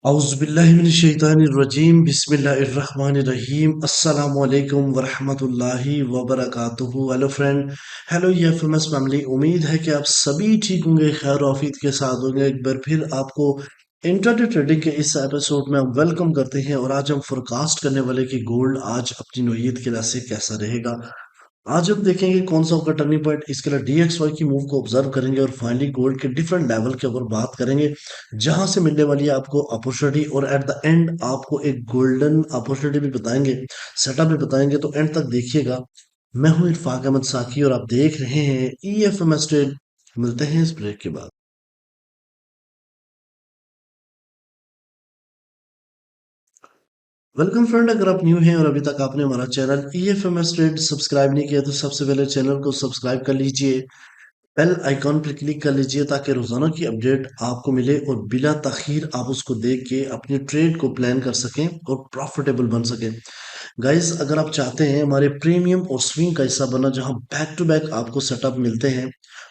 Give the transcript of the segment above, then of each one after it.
औज़ुबिल्लाहिमिनश्शैतानिर्रजीम बिस्मिल्लाहिर्रहमानिर्रहीम अस्सलामुअलैकुम वरहमतुल्लाहि वबरकातुहू। हेलो फ्रेंड, हेलो ये फेमस फैमिली। उम्मीद है कि आप सभी ठीक होंगे, खैर ऑफियत के साथ होंगे। एक बार फिर आपको इंट्राडे ट्रेडिंग के इस एपिसोड में हम वेलकम करते हैं और आज हम फोरकास्ट करने वाले कि गोल्ड आज अपनी नौयत के लिहाज से कैसा रहेगा। आज हम देखेंगे कौन सा होगा टर्निंग पॉइंट। इसके लिए डीएक्सवाई की मूव को ऑब्जर्व करेंगे और फाइनली गोल्ड के डिफरेंट लेवल के ऊपर बात करेंगे, जहां से मिलने वाली है आपको अपॉर्चुनिटी, और एट द एंड आपको एक गोल्डन अपॉर्चुनिटी भी बताएंगे, सेटअप भी बताएंगे। तो एंड तक देखिएगा। मैं हूं इरफाक अहमद साकी और आप देख रहे हैं EFMS ट्रेड। मिलते हैं इस ब्रेक के बाद। वेलकम फ्रेंड, अगर आप न्यू हैं और अभी तक आपने हमारा चैनल EFMS ट्रेड सब्सक्राइब नहीं किया तो सबसे पहले चैनल को सब्सक्राइब कर लीजिए, बेल आइकॉन पर क्लिक कर लीजिए ताकि रोजाना की अपडेट आपको मिले और बिला ताखीर आप उसको देख के अपनी ट्रेड को प्लान कर सकें और प्रॉफिटेबल बन सकें। गाइस, अगर आप चाहते हैं हमारे प्रीमियम और स्विंग का हिस्सा बनना, जहां बैक टू बैक आपको सेटअप मिलते हैं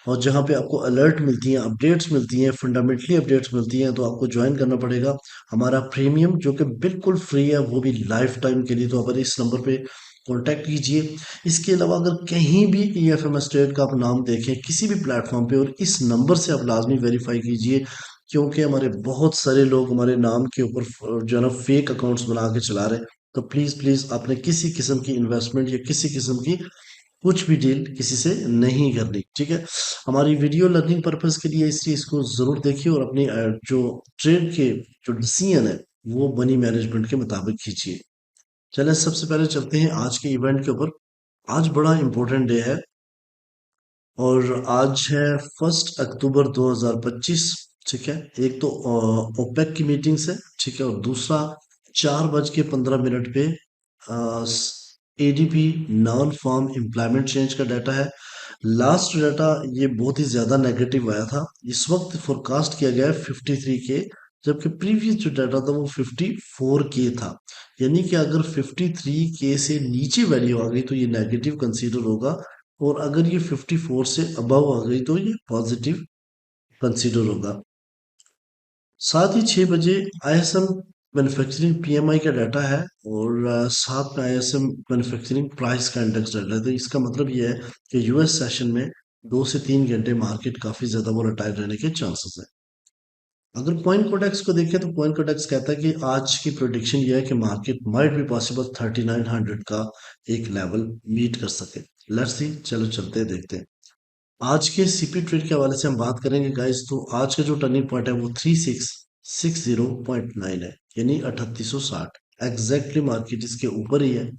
और जहां पे आपको अलर्ट मिलती हैं, अपडेट्स मिलती हैं, फंडामेंटली अपडेट्स मिलती हैं, तो आपको ज्वाइन करना पड़ेगा हमारा प्रीमियम, जो कि बिल्कुल फ्री है, वो भी लाइफ टाइम के लिए। तो आप इस नंबर पे कॉन्टैक्ट कीजिए। इसके अलावा अगर कहीं भी EFMS ट्रेड का आप नाम देखें किसी भी प्लेटफॉर्म पे, और इस नंबर से आप लाजमी वेरीफाई कीजिए, क्योंकि हमारे बहुत सारे लोग हमारे नाम के ऊपर जो है ना फेक अकाउंट्स बना के चला रहे हैं। तो प्लीज प्लीज आपने किसी किस्म की इन्वेस्टमेंट या किसी किस्म की कुछ भी डील किसी से नहीं करनी, ठीक है। हमारी वीडियो लर्निंग पर्पस के लिए इस चीज को जरूर देखिए और अपनी जो ट्रेड के जो डिसीजन है वो मनी मैनेजमेंट के मुताबिक खींचिए। चलें, सबसे पहले चलते हैं आज के इवेंट के ऊपर। आज बड़ा इंपॉर्टेंट डे है और आज है 1 अक्टूबर 2025। ठीक है, एक तो ओपेक की मीटिंग्स है, ठीक है, और दूसरा 4:15 पे ADP non farm employment change का डाटा है। लास्ट डाटा ये बहुत ही ज्यादा नेगेटिव आया था। इस वक्त फोरकास्ट किया गया है 53 के, जबकि प्रीवियस जो डाटा था वो 54 के था। यानी कि अगर 53 के से नीचे वैल्यू आ गई तो ये नेगेटिव कंसीडर होगा, और अगर ये 54 से अबव आ गई तो ये पॉजिटिव कंसीडर होगा। साथ ही 6 बजे ISM मैन्युफैक्चरिंग PMI का डाटा है, और साथ में ISM मैन्युफैक्चरिंग प्राइस का इंडेक्स डाटा है। तो इसका मतलब ये है कि US सेशन में 2 से 3 घंटे मार्केट काफी ज्यादा वोलेटाइल रहने के चांसेस है। अगर कॉइन कोडेक्स को देखें तो कॉइन कोडेक्स कहता है कि आज की प्रोडिक्शन ये है कि मार्केट माइट भी पॉसिबल 3900 का एक लेवल मीट कर सके। लेट्स सी, चलो चलते हैं, देखते हैं। आज के CP ट्रेड के हवाले से हम बात करेंगे गाइस। तो आज का जो टर्निंग पॉइंट है वो 3660.9 है, यानी 3860। एग्जैक्टली मार्केट इसके ऊपर ही है।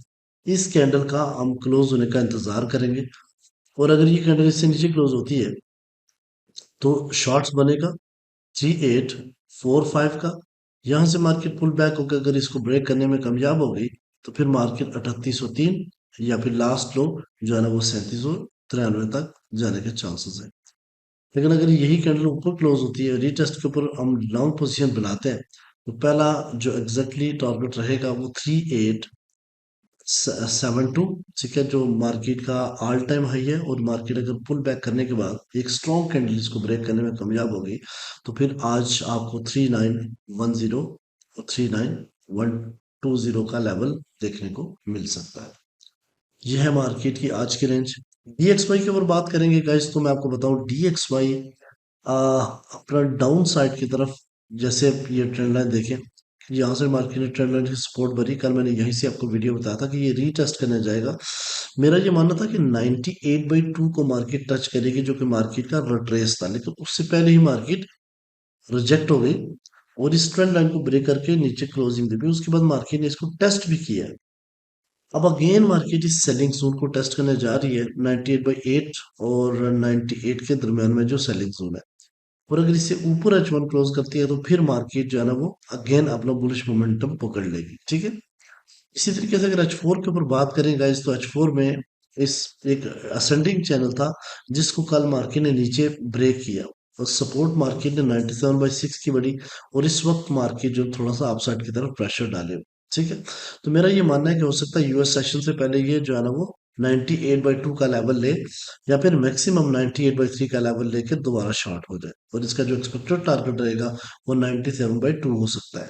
इस कैंडल का हम क्लोज होने का इंतजार करेंगे, और अगर ये कैंडल इससे नीचे क्लोज होती है तो शॉर्ट्स बनेगा 3845 का। यहां से मार्केट पुल बैक होकर अगर इसको ब्रेक करने में कामयाब हो गई तो फिर मार्केट 3803 या फिर लास्ट लो जो है ना वो 3793 तक जाने के चांसेस है। लेकिन अगर यही कैंडल ऊपर क्लोज होती है, रीटेस्ट के ऊपर हम लॉन्ग पोजीशन बनाते हैं, तो पहला जो एग्जैक्टली टारगेट रहेगा वो 3872, ठीक है, जो मार्केट का ऑल टाइम हाई है। और मार्केट अगर पुल बैक करने के बाद एक स्ट्रॉन्ग कैंडल इसको ब्रेक करने में कामयाब हो गई तो फिर आज आपको 3910 और 39120 का लेवल देखने को मिल सकता है। यह है मार्केट की आज की रेंज। DXY की ऊपर बात करेंगे गाइस, तो मैं आपको बताऊं DXY अपना डाउन साइड की तरफ, जैसे ये ट्रेंड लाइन देखें, यहाँ से मार्केट ने ट्रेंड लाइन की सपोर्ट भरी। कल मैंने यहीं से आपको वीडियो बताया था कि ये रीटेस्ट करने जाएगा। मेरा ये मानना था कि 98/2 को मार्केट टच करेगी, जो कि मार्केट का रिट्रेस था, लेकिन उससे पहले ही मार्केट रिजेक्ट हो गई और इस ट्रेंड लाइन को ब्रेक करके नीचे क्लोजिंग दी। उसके बाद मार्केट ने इसको टेस्ट भी किया है। अब अगेन मार्केट इस सेलिंग जोन को टेस्ट करने जा रही है 98/8 और 98 के दरमियान में जो सेलिंग जोन है। और अगर इससे ऊपर H1 क्लोज करती है तो फिर मार्केट जो है ना वो अगेन अपना बुलिश मोमेंटम पकड़ लेगी, ठीक है। इसी तरीके से अगर H4 के ऊपर बात करें गाइस, तो H4 में इस एक असेंडिंग चैनल था जिसको कल मार्केट ने नीचे ब्रेक किया, और सपोर्ट मार्केट ने 97/6 की बड़ी, और इस वक्त मार्केट जो थोड़ा सा अपसाइड की तरफ प्रेशर डाले, ठीक है। तो मेरा ये मानना है कि हो सकता है US सेशन से पहले ये जो है ना वो 98/2 का लेवल ले, या फिर मैक्सिमम 98/3 का लेवल लेकर दोबारा शॉर्ट हो जाए, और इसका जो एक्सपेक्टेड टारगेट रहेगा वो 97/2 हो सकता है।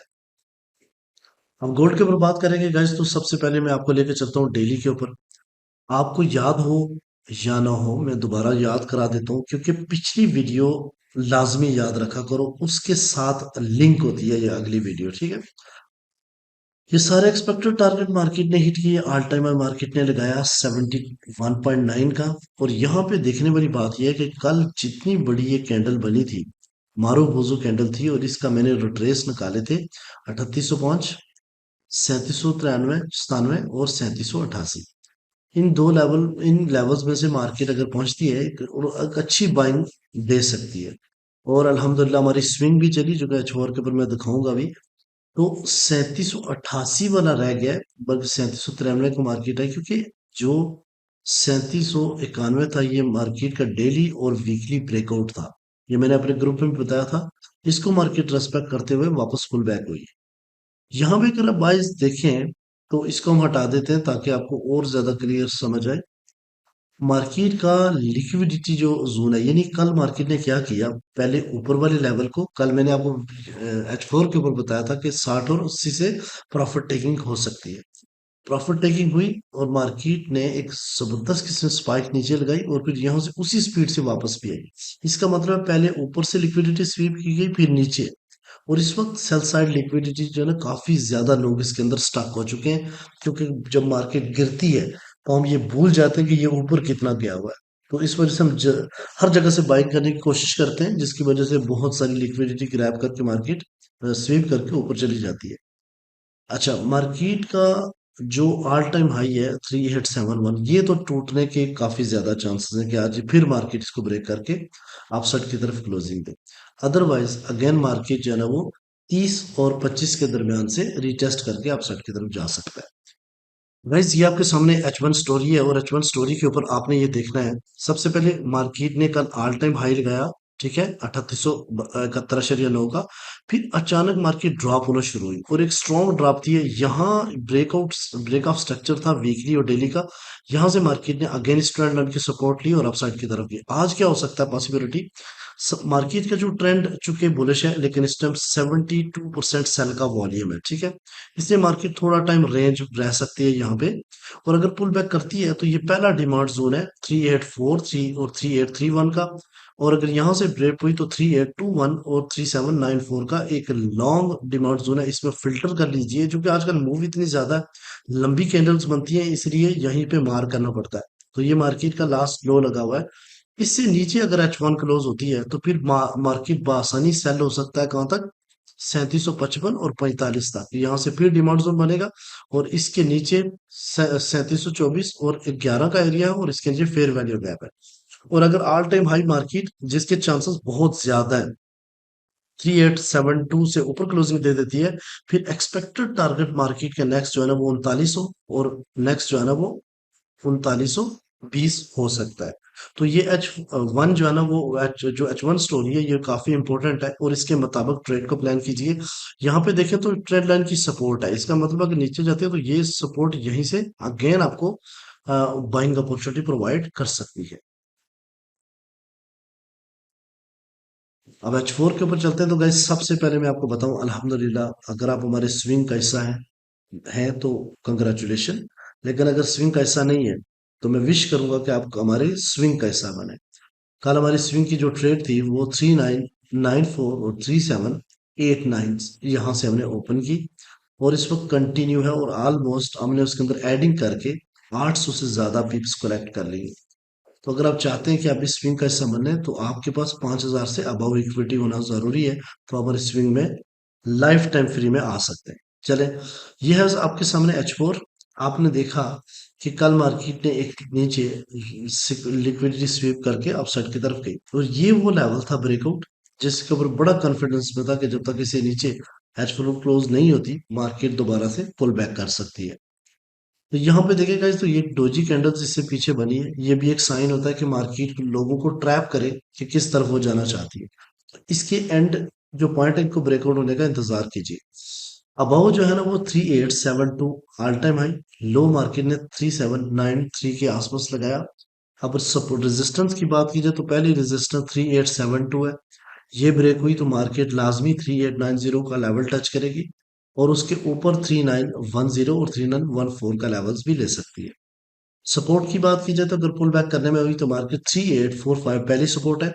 हम गोल्ड के ऊपर बात करेंगे गाइस, तो सबसे पहले मैं आपको लेके चलता हूँ डेली के ऊपर। आपको याद हो या ना हो, मैं दोबारा याद करा देता हूँ, क्योंकि पिछली वीडियो लाजमी याद रखा करो, उसके साथ लिंक होती है ये अगली वीडियो, ठीक है। ये सारे एक्सपेक्टेड टारगेट मार्केट ने हिट किए। ऑल टाइम मार्केट ने लगाया 71.9 का। और यहाँ पे देखने वाली बात यह है कि कल जितनी बड़ी ये कैंडल बनी थी, मारो बोजो कैंडल थी, और इसका मैंने रिट्रेस निकाले थे 3805, 3793, 97 और 3788। इन दो लेवल, इन लेवल्स में से मार्केट अगर पहुंचती है और एक अच्छी बाइंग दे सकती है। और अल्हम्दुलिल्लाह हमारी स्विंग भी चली, जो कि एच4 के ऊपर मैं दिखाऊंगा अभी। तो 3788 वाला रह गया है, बल्कि 3793 को मार्केट है, क्योंकि जो 3791 था, ये मार्केट का डेली और वीकली ब्रेकआउट था। ये मैंने अपने ग्रुप में भी बताया था। इसको मार्केट रेस्पेक्ट करते हुए वापस पुल बैक हुई। यहाँ पे अगर आप बाइस देखें, तो इसको हम हटा देते हैं ताकि आपको और ज्यादा क्लियर समझ आए। मार्केट का लिक्विडिटी जो जोन है, यानी कल मार्केट ने क्या किया, पहले ऊपर वाले लेवल को, कल मैंने आपको H4 के ऊपर बताया था कि 60 और 80 से प्रॉफिट टेकिंग हो सकती है। प्रॉफिट टेकिंग हुई और मार्केट ने एक जबरदस्त किस्म स्पाइक नीचे लगाई, और फिर यहां से उसी स्पीड से वापस भी आई। इसका मतलब है पहले ऊपर से लिक्विडिटी स्वीप की गई, फिर नीचे। और इस वक्त सेल साइड लिक्विडिटी जो है ना, काफी ज्यादा लोग इसके अंदर स्टक हो चुके हैं, क्योंकि जब मार्केट गिरती है तो हम ये भूल जाते हैं कि ये ऊपर कितना गया हुआ है। तो इस वजह से हम हर जगह से बाइंग करने की कोशिश करते हैं, जिसकी वजह से बहुत सारी लिक्विडिटी ग्रैब करके मार्केट स्वीप करके ऊपर चली जाती है। अच्छा, मार्केट का जो ऑल टाइम हाई है 3871, ये तो टूटने के काफी ज्यादा चांसेस हैं कि आज फिर मार्केट इसको ब्रेक करके अपसाइड की तरफ क्लोजिंग दे। अदरवाइज अगेन मार्केट जो है ना, वो 30 और 25 के दरमियान से रिटेस्ट करके अपसाइड की तरफ जा सकता है। गाइस, ये आपके सामने H1 स्टोरी है, और H1 स्टोरी के ऊपर आपने ये देखना है। सबसे पहले मार्केट ने कल ऑल टाइम हाई लगाया, ठीक है, 3871.9 का। फिर अचानक मार्केट ड्रॉप होना शुरू हुई, और एक स्ट्रॉन्ग ड्रॉप थी। यहाँ ब्रेकआउट, ब्रेक ऑफ स्ट्रक्चर था वीकली और डेली का। यहाँ से मार्केट ने अगेंस्ट ट्रेंड लाइन की सपोर्ट ली और अपसाइड की तरफ गई। आज क्या हो सकता है पॉसिबिलिटी, मार्केट का जो ट्रेंड चूंकि बुलिश है, लेकिन इस टाइम 72% सेल का वॉल्यूम है, ठीक है। इसलिए मार्केट थोड़ा टाइम रेंज रह सकती है यहाँ पे। और अगर पुल बैक करती है, तो ये पहला डिमांड जोन है 3843 और 3831 का। और अगर यहाँ से ब्रेक हुई, तो 3821 और 3794 का एक लॉन्ग डिमांड जोन है। इसमें फिल्टर कर लीजिए, क्योंकि आजकल मूव इतनी ज्यादा लंबी कैंडल्स बनती है, इसलिए यहीं पे मार करना पड़ता है। तो ये मार्केट का लास्ट लो लगा हुआ है। इससे नीचे अगर H1 क्लोज होती है, तो फिर मार्केट बआसानी सेल हो सकता है कहां तक, 3755 और 45 तक। यहाँ से फिर डिमांड जोन बनेगा। और इसके नीचे 3724 और 11 का एरिया है, और इसके नीचे फेयर वैल्यू गैप है। और अगर ऑल टाइम हाई मार्केट, जिसके चांसेस बहुत ज्यादा है, 3872 से ऊपर क्लोजिंग दे देती है, फिर एक्सपेक्टेड टारगेट मार्केट के नेक्स्ट जो है ना, वो 3900, और नेक्स्ट जो है ना, वो 3920 हो सकता है। तो ये H1 जो है ना, वो जो H1 स्टोरी है, ये काफी इंपॉर्टेंट है, और इसके मुताबिक ट्रेड को प्लान कीजिए। यहाँ पे देखें तो ट्रेड लाइन की सपोर्ट है, इसका मतलब अगर नीचे जाते हैं, तो ये सपोर्ट यहीं से अगेन आपको बाइंग अपॉर्चुनिटी प्रोवाइड कर सकती है। अब H4 के ऊपर चलते हैं, तो गाइस सबसे पहले मैं आपको बताऊं, अल्हम्दुलिल्लाह अगर आप हमारे स्विंग का हिस्सा हैं तो कंग्रेचुलेशन। लेकिन अगर स्विंग का हिस्सा नहीं है, तो मैं विश करूंगा कि आप हमारे स्विंग का हिस्सा बने। कल हमारी स्विंग की जो ट्रेड थी, वो 3994 और 3789 यहाँ से हमने ओपन की। और इस वक्त कंटिन्यू है, और ऑलमोस्ट हमने उसके अंदर एडिंग करके 800 से ज्यादा पिप्स कलेक्ट कर लिए। तो अगर आप चाहते हैं कि आप इस स्विंग का हिस्सा बने, तो आपके पास 5000 से अबव इक्विटी होना जरूरी है। तो आप इस स्विंग में लाइफ टाइम फ्री में आ सकते हैं। चले, ये है आपके सामने H4। आपने देखा कि कल मार्केट ने एक नीचे लिक्विडिटी स्वीप करके अपसाइड की तरफ गई, और ये वो लेवल था ब्रेकआउट, जिसके ऊपर बड़ा कॉन्फिडेंस में था कि जब तक इसे नीचे H4 क्लोज नहीं होती, मार्केट दोबारा से पुल बैक कर सकती है। तो यहाँ पे देखिएगा, तो ये डोजी कैंडल्स इससे पीछे बनी है, ये भी एक साइन होता है कि मार्केट लोगों को ट्रैप करे कि किस तरफ वो जाना चाहती है। तो इसके एंड जो पॉइंट है, इनको ब्रेकआउट होने का इंतजार कीजिए। अबाउ जो है ना, वो 3872 ऑल टाइम हाई। लो मार्केट ने 3793 के आसपास लगाया। अब सपोर्ट रेजिस्टेंस की बात की जाए, तो पहली रेजिस्टेंस 3872 है। ये ब्रेक हुई तो मार्केट लाजमी 3890 का लेवल टच करेगी। और उसके ऊपर 3910 और 3914 का लेवल्स भी ले सकती है। सपोर्ट की बात की जाए तो अगर पुल बैक करने में हुई तो मार्केट 3845 पहली सपोर्ट है,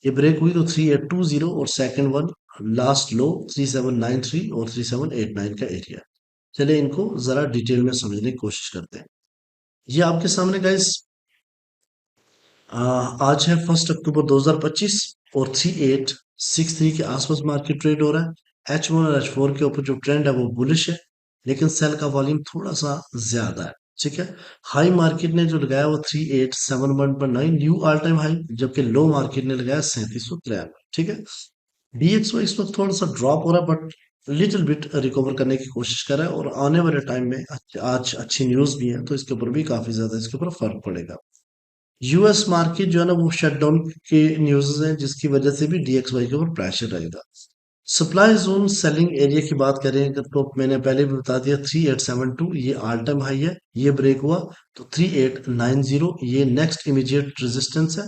ये ब्रेक हुई तो 3820 और सेकंड वन लास्ट लो 3793 और 3789 का एरिया। चलिए इनको जरा डिटेल में समझने की कोशिश करते हैं। ये आपके सामने गाइस आज है 1 अक्टूबर 2025 और 3863 के आसपास मार्केट ट्रेड हो रहा है। H1 और H4 के ऊपर जो ट्रेंड है वो बुलिश है, लेकिन सेल का वॉल्यूम थोड़ा सा ज्यादा है। ठीक है, हाई मार्केट ने जो लगाया वो 3871.9 न्यू ऑल टाइम हाई, जबकि लो मार्केट ने लगाया 3793। ठीक है, DXY इस वक्त थोड़ा सा ड्रॉप हो रहा है, बट लिटिल बिट रिकवर करने की कोशिश कर रहा है, और आने वाले टाइम में आज अच्छी न्यूज भी है तो इसके ऊपर भी काफी ज्यादा इसके ऊपर फर्क पड़ेगा। यूएस मार्केट जो है ना वो शटडाउन के न्यूज़ हैं, जिसकी वजह से भी DXY के ऊपर प्रेशर रहेगा। सप्लाई जोन सेलिंग एरिया की बात करें अगर तो मैंने पहले भी बता दिया 3872 ये ऑल टाइम हाई है, ये ब्रेक हुआ तो 3890 ये नेक्स्ट इमीडिएट रेजिस्टेंस है,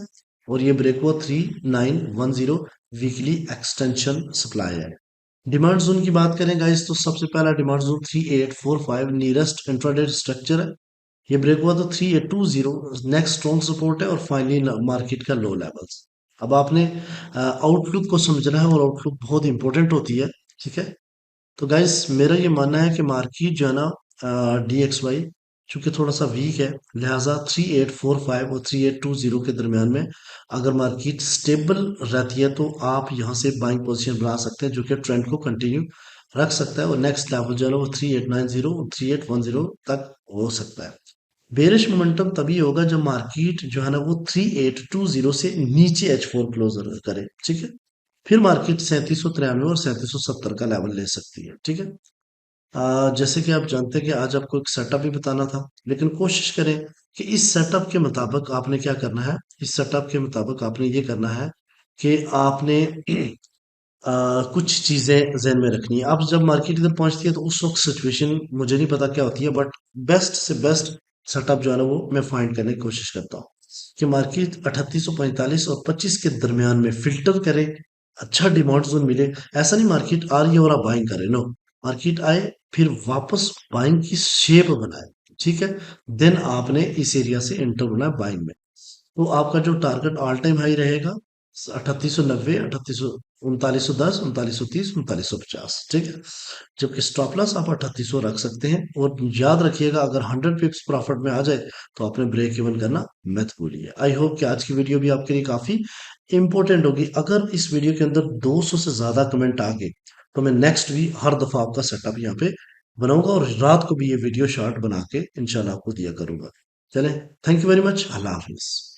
और ये ब्रेक हुआ 3910 वीकली एक्सटेंशन सप्लाई है। डिमांड जोन की बात करें गाइस तो सबसे पहला demand zone 3845 nearest intraday structure है, ये ब्रेक हुआ तो 3820 नेक्स्ट स्ट्रॉन्ग सपोर्ट है, और फाइनली मार्केट का लो लेवल्स। अब आपने आउटलुक को समझना है, और आउटलुक बहुत इंपॉर्टेंट होती है। ठीक है, तो गाइस मेरा ये मानना है कि मार्केट जो है ना DXY चूंकि थोड़ा सा वीक है, लिहाजा 3845 और 3820 के दरमियान में अगर मार्केट स्टेबल रहती है तो आप यहाँ से बाइंग पोजीशन बना सकते हैं, जो कि ट्रेंड को कंटिन्यू रख सकता है, और नेक्स्ट लेवल जो है ना वो 3890 और 3810 तक हो सकता है। बेरिश मोमेंटम तभी होगा जब मार्केट जो है ना वो 3820 से नीचे H4 क्लोजर करे। ठीक है, फिर मार्केट 3793 और 3770 का लेवल ले सकती है। ठीक है, जैसे कि आप जानते हैं कि आज आपको एक सेटअप भी बताना था, लेकिन कोशिश करें कि इस सेटअप के मुताबिक आपने क्या करना है। इस सेटअप के मुताबिक आपने ये करना है कि आपने कुछ चीजें जहन में रखनी है। अब जब मार्केट इधर पहुंचती है तो उस वक्त सिचुएशन मुझे नहीं पता क्या होती है, बट बेस्ट से बेस्ट सेटअप जो है ना वो मैं फाइंड करने की कोशिश करता हूँ कि मार्केट 3845 और 25 के दरमियान में फिल्टर करे, अच्छा डिमांड जोन मिले। ऐसा नहीं मार्केट आ रही है और आप बाइंग करें, नो, मार्केट आए फिर वापस बाइंग की शेप बनाए। ठीक है, देन आपने इस एरिया से एंटर होना है बाइंग में। तो आपका जो टारगेट ऑल टाइम हाई रहेगा 3890, 3910, 3930, 3950। ठीक है, जबकि स्टॉप लॉस आप 3800 रख सकते हैं, और याद रखिएगा अगर 100 पिप्स प्रॉफिट में आ जाए तो आपने ब्रेक इवन करना मत भूलिए। आई होप कि आज की वीडियो भी आपके लिए काफी इंपॉर्टेंट होगी। अगर इस वीडियो के अंदर 200 से ज्यादा कमेंट आ गए तो मैं नेक्स्ट भी हर दफा आपका सेटअप यहाँ पे बनाऊंगा, और रात को भी ये वीडियो शॉर्ट बना के इंशाल्लाह आपको दिया करूंगा। चलें, thank you very much, Allah Hafiz.